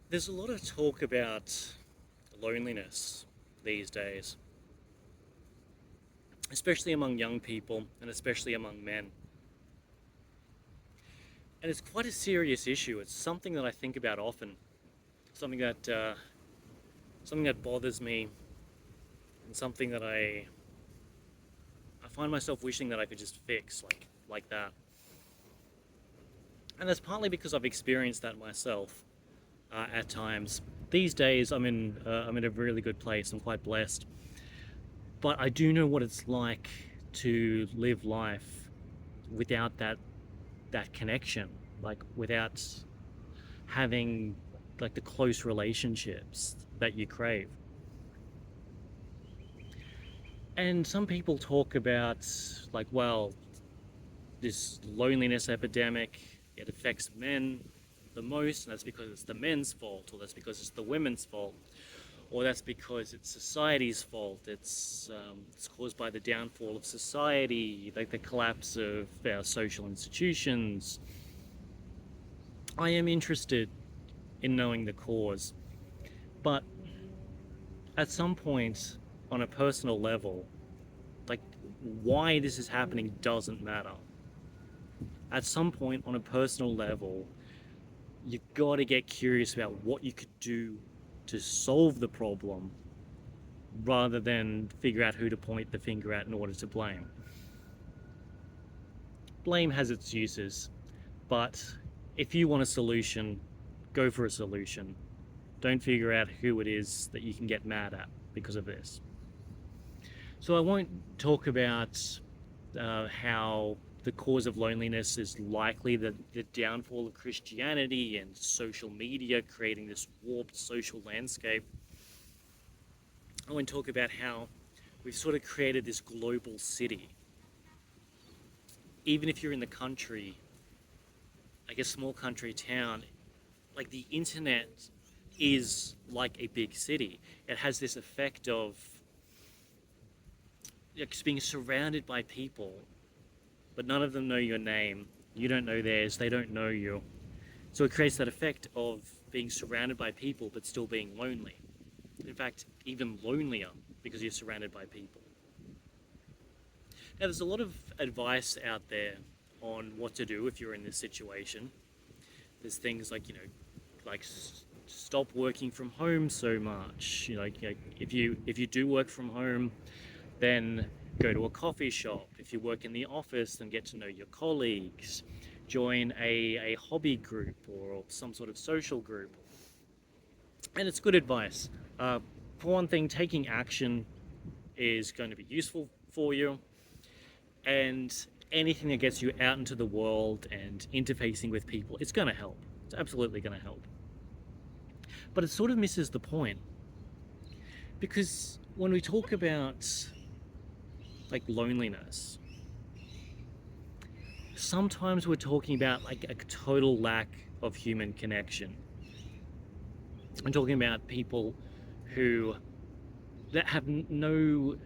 There's a lot of talk about loneliness these days, especially among young people and especially among men. And it's quite a serious issue. It's something that I think about often, something that uh, something that bothers me, and something that I find myself wishing that I could just fix, like that. And that's partly because I've experienced that myself at times. These days, I'm in a really good place. I'm quite blessed, but I do know what it's like to live life without that connection, like without having like the close relationships that you crave. And some people talk about like, well, this loneliness epidemic, it affects men the most, and that's because it's the men's fault, or that's because it's the women's fault, or that's because it's society's fault. It's caused by the downfall of society, like the collapse of our social institutions. I am interested in knowing the cause, but at some point, on a personal level, like why this is happening doesn't matter. At some point, on a personal level, you got to get curious about what you could do to solve the problem rather than figure out who to point the finger at in order to blame. Blame has its uses, but if you want a solution, go for a solution. Don't figure out who it is that you can get mad at because of this. So I won't talk about how the cause of loneliness is likely the downfall of Christianity and social media creating this warped social landscape. I won't talk about how we've sort of created this global city. Even if you're in the country, like a small country town, like the internet is like a big city. It has this effect of like being surrounded by people, but none of them know your name. You don't know theirs, they don't know you. So it creates that effect of being surrounded by people but still being lonely. In fact, even lonelier because you're surrounded by people. Now, there's a lot of advice out there on what to do if you're in this situation. There's things like, like stop working from home so much. If you do work from home, then go to a coffee shop. If you work in the office, then get to know your colleagues. Join a hobby group or some sort of social group. And it's good advice. For one thing, taking action is going to be useful for you, and anything that gets you out into the world and interfacing with people, it's going to help. It's absolutely going to help. But it sort of misses the point because when we talk about like loneliness, sometimes we're talking about like a total lack of human connection. I'm talking about people who that have no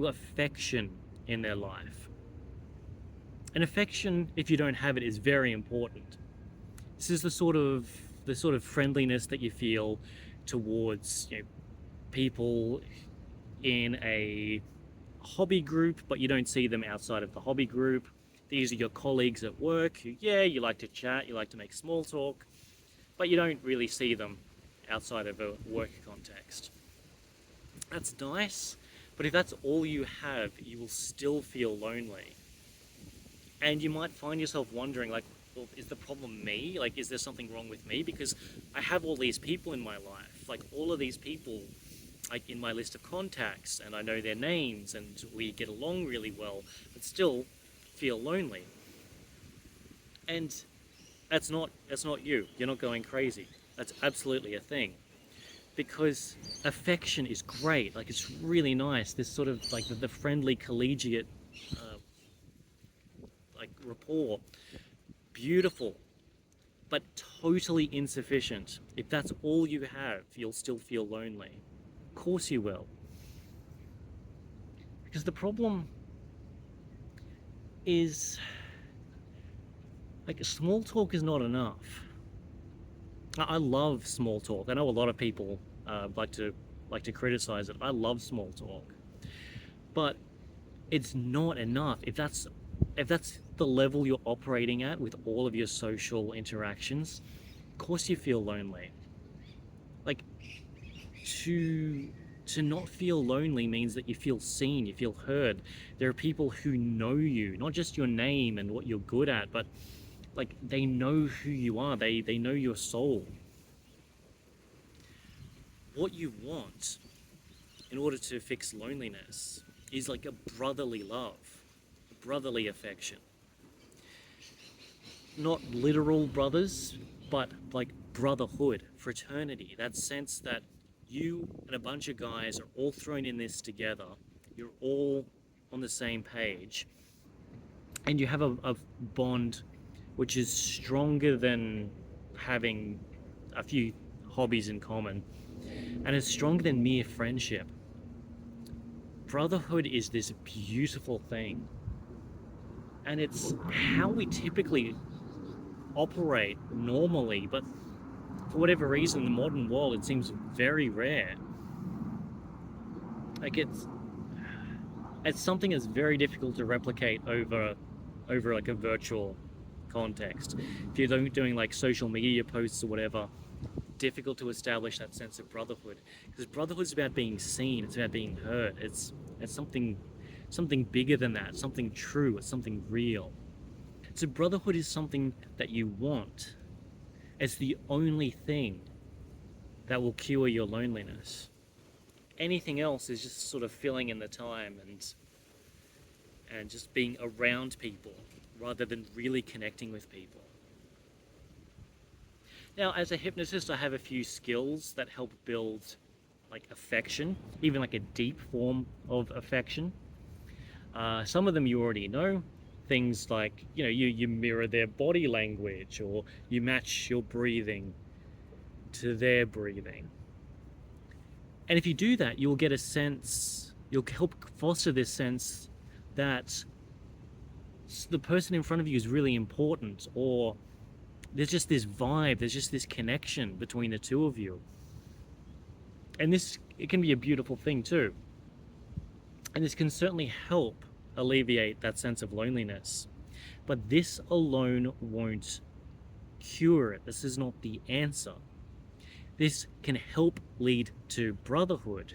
affection in their life. And affection, if you don't have it, is very important. This is the sort of friendliness that you feel towards people in a hobby group, but you don't see them outside of the hobby group. These are your colleagues at work who, yeah, you like to chat, you like to make small talk, but you don't really see them outside of a work context. That's nice, but if that's all you have, you will still feel lonely. And you might find yourself wondering, like, well, is the problem me? Like, is there something wrong with me? Because I have all these people in my life, like all of these people, like in my list of contacts, and I know their names, and we get along really well, but still feel lonely. And that's not you. You're not going crazy. That's absolutely a thing. Because affection is great. Like it's really nice. This sort of like the friendly collegiate uh, like rapport, beautiful, but totally insufficient. If that's all you have, you'll still feel lonely. Of course you will. Because the problem is like small talk is not enough. I love small talk. I know a lot of people like to criticize it. I love small talk, but it's not enough. If that's the level you're operating at with all of your social interactions, of course you feel lonely. Like to to not feel lonely means that you feel seen, you feel heard. There are people who know you, not just your name and what you're good at, but like they know who you are. They know your soul. What you want in order to fix loneliness is like a brotherly love, a brotherly affection. Not literal brothers, but like brotherhood, fraternity. That sense that you and a bunch of guys are all thrown in this together. You're all on the same page, and you have a bond which is stronger than having a few hobbies in common, and it's stronger than mere friendship. Brotherhood is this beautiful thing, and it's how we typically operate normally, but for whatever reason, in the modern world, it seems very rare. Like it's something that's very difficult to replicate over like a virtual context. If you're doing like social media posts or whatever, difficult to establish that sense of brotherhood, because brotherhood is about being seen. It's about being heard. It's something bigger than that. Something true. It's something real. So brotherhood is something that you want. It's the only thing that will cure your loneliness. Anything else is just sort of filling in the time and just being around people rather than really connecting with people. Now, as a hypnotist, I have a few skills that help build like affection, even like a deep form of affection. Some of them you already know. Things like, you mirror their body language, or you match your breathing to their breathing. And if you do that, you'll help foster this sense that the person in front of you is really important, or there's just this vibe, there's just this connection between the two of you. And it can be a beautiful thing too. And this can certainly help alleviate that sense of loneliness. But this alone won't cure it. This is not the answer. This can help lead to brotherhood.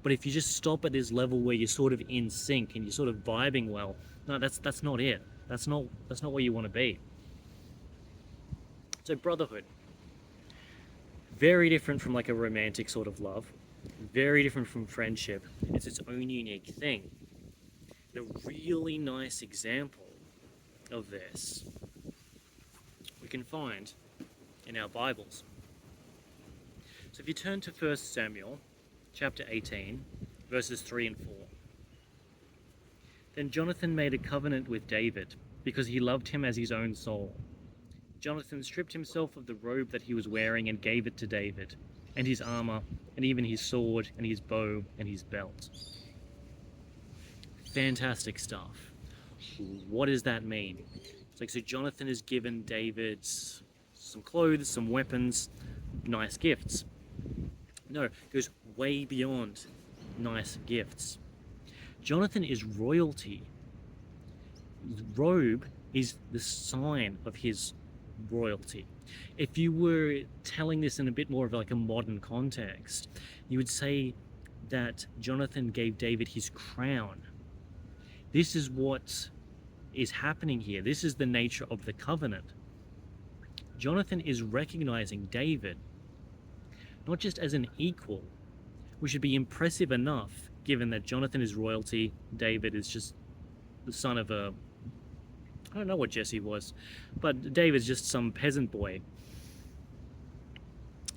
But if you just stop at this level where you're sort of in sync and you're sort of vibing well, no, that's not it. That's not where you want to be. So brotherhood, very different from like a romantic sort of love, very different from friendship. It's its own unique thing. And a really nice example of this we can find in our Bibles. So if you turn to 1 Samuel chapter 18, verses 3 and 4. Then Jonathan made a covenant with David because he loved him as his own soul. Jonathan stripped himself of the robe that he was wearing and gave it to David, and his armor, and even his sword, and his bow, and his belt. Fantastic stuff. What does that mean? It's like, so Jonathan has given David some clothes, some weapons, nice gifts. No, it goes way beyond nice gifts. Jonathan is royalty. The robe is the sign of his royalty. If you were telling this in a bit more of like a modern context, you would say that Jonathan gave David his crown. This is what is happening here. This is the nature of the covenant. Jonathan is recognizing David not just as an equal, which should be impressive enough given that Jonathan is royalty, David is just the son of I don't know what Jesse was, but David's just some peasant boy.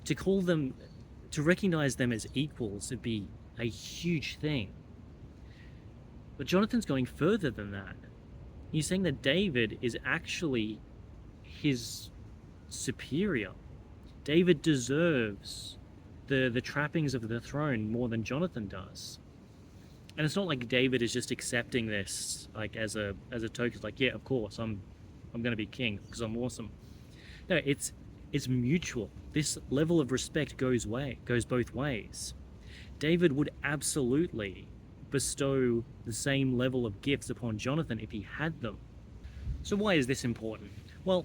To recognize them as equals would be a huge thing. But Jonathan's going further than that. He's saying that David is actually his superior. David deserves the trappings of the throne more than Jonathan does. And it's not like David is just accepting this like as a token, like, yeah, of course I'm going to be king because I'm awesome. No, It's mutual. This level of respect goes both ways. David would absolutely bestow the same level of gifts upon Jonathan if he had them. So why is this important? Well,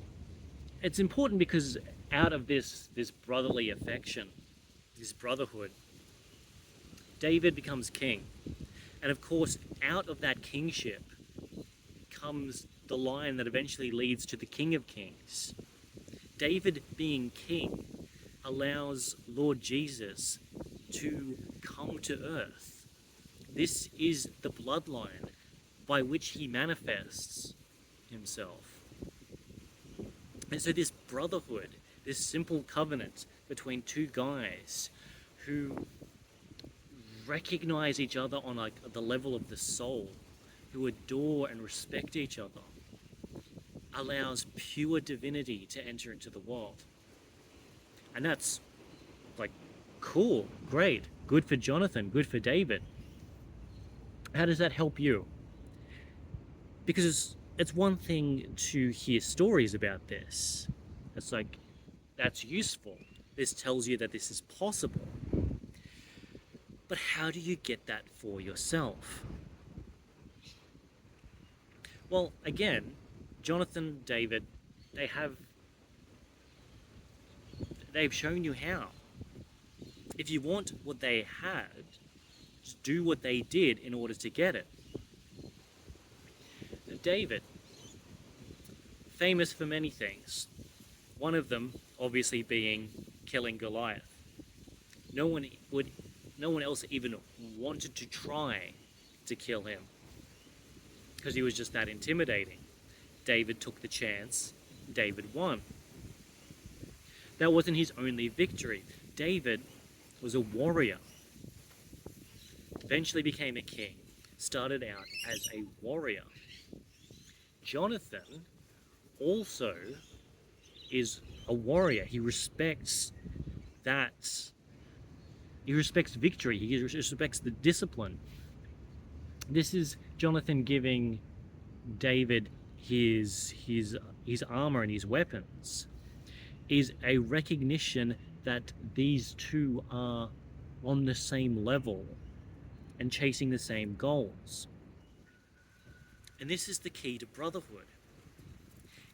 it's important because out of this brotherly affection, this brotherhood, David becomes king. And of course, out of that kingship comes the line that eventually leads to the King of Kings. David being king allows Lord Jesus to come to earth. This is the bloodline by which he manifests himself. And so this brotherhood, this simple covenant between two guys who recognize each other on like the level of the soul, who adore and respect each other, allows pure divinity to enter into the world. And that's like cool, great, good for Jonathan, good for David. How does that help you? Because it's one thing to hear stories about this. It's like, that's useful. This tells you that this is possible. But how do you get that for yourself? Well, again, Jonathan, David, they've shown you how. If you want what they had, just do what they did in order to get it. David, famous for many things. One of them, obviously, being killing Goliath. No one else even wanted to try to kill him because he was just that intimidating. David took the chance. David won. That wasn't his only victory. David was a warrior. Eventually became a king. Started out as a warrior. Jonathan also is a warrior. He respects that. He respects victory. He respects the discipline. This is Jonathan giving David his armor and his weapons. Is a recognition that these two are on the same level and chasing the same goals. And this is the key to brotherhood.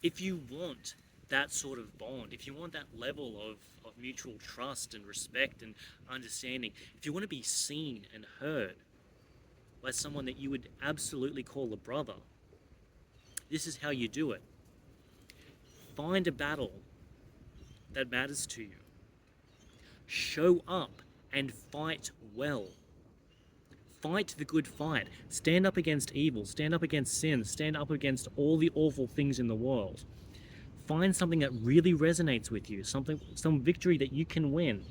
If you want that sort of bond, if you want that level of mutual trust and respect and understanding, if you want to be seen and heard by someone that you would absolutely call a brother, this is how you do it. Find a battle that matters to you. Show up and fight well. Fight the good fight. Stand up against evil. Stand up against sin. Stand up against all the awful things in the world. Find something that really resonates with you, some victory that you can win,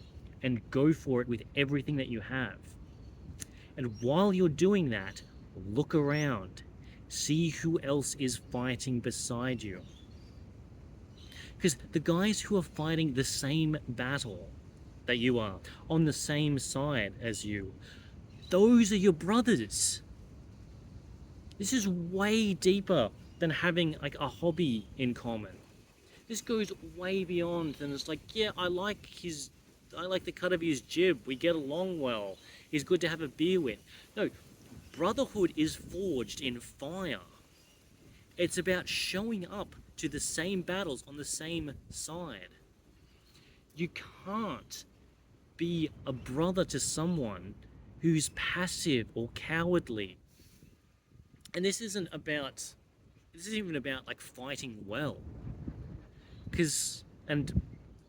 and go for it with everything that you have. And while you're doing that, look around. See who else is fighting beside you. Because the guys who are fighting the same battle that you are, on the same side as you, those are your brothers. This is way deeper than having like a hobby in common. This goes way beyond than it's like, yeah, I like the cut of his jib. We get along well. He's good to have a beer with. No, brotherhood is forged in fire. It's about showing up to the same battles on the same side. You can't be a brother to someone who's passive or cowardly. And this isn't even about like fighting well. And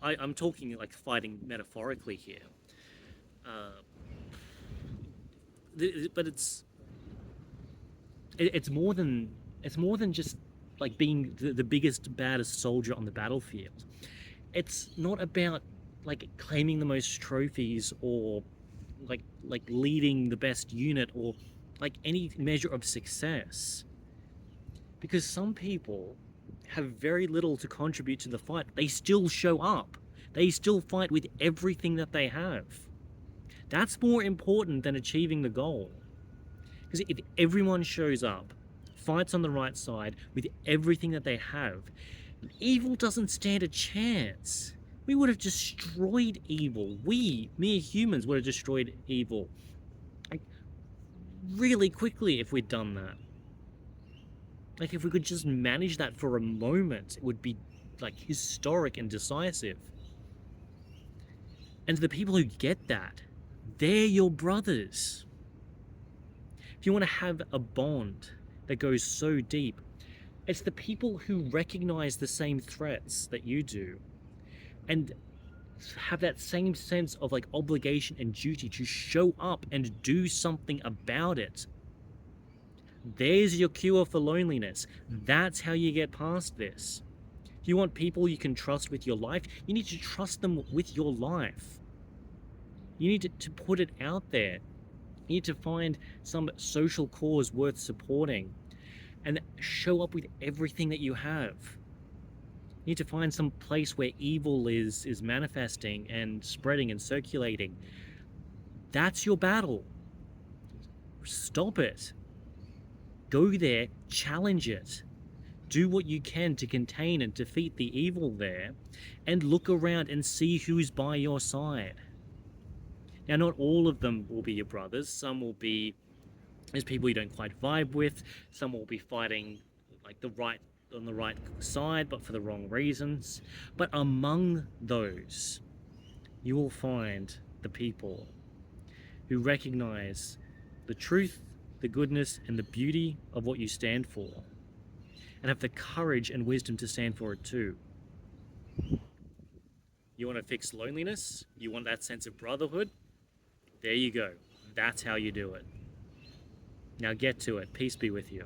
I'm talking like fighting metaphorically here. But it's more than just like being the biggest, baddest soldier on the battlefield. It's not about like claiming the most trophies or like leading the best unit or like any measure of success. Because some people have very little to contribute to the fight. They still show up. They still fight with everything that they have. That's more important than achieving the goal. Because if everyone shows up, fights on the right side with everything that they have, evil doesn't stand a chance. we would have destroyed evil. We, mere humans, would have destroyed evil, like, really quickly if we'd done that. Like, if we could just manage that for a moment, it would be, like, historic and decisive. And the people who get that, they're your brothers. If you want to have a bond that goes so deep, it's the people who recognize the same threats that you do and have that same sense of like obligation and duty to show up and do something about it. There's your cure for loneliness. That's how you get past this. If you want people you can trust with your life, you need to trust them with your life. You need to put it out there. You need to find some social cause worth supporting and show up with everything that you have. You need to find some place where evil is manifesting and spreading and circulating. That's your battle. Stop it. Go there, challenge it. Do what you can to contain and defeat the evil there, and look around and see who's by your side. Now, not all of them will be your brothers. Some will be, there's people you don't quite vibe with. Some will be fighting like on the right side, but for the wrong reasons. But among those, you will find the people who recognize the truth, the goodness, and the beauty of what you stand for, and have the courage and wisdom to stand for it too. You want to fix loneliness? You want that sense of brotherhood? There you go. That's how you do it. Now get to it. Peace be with you.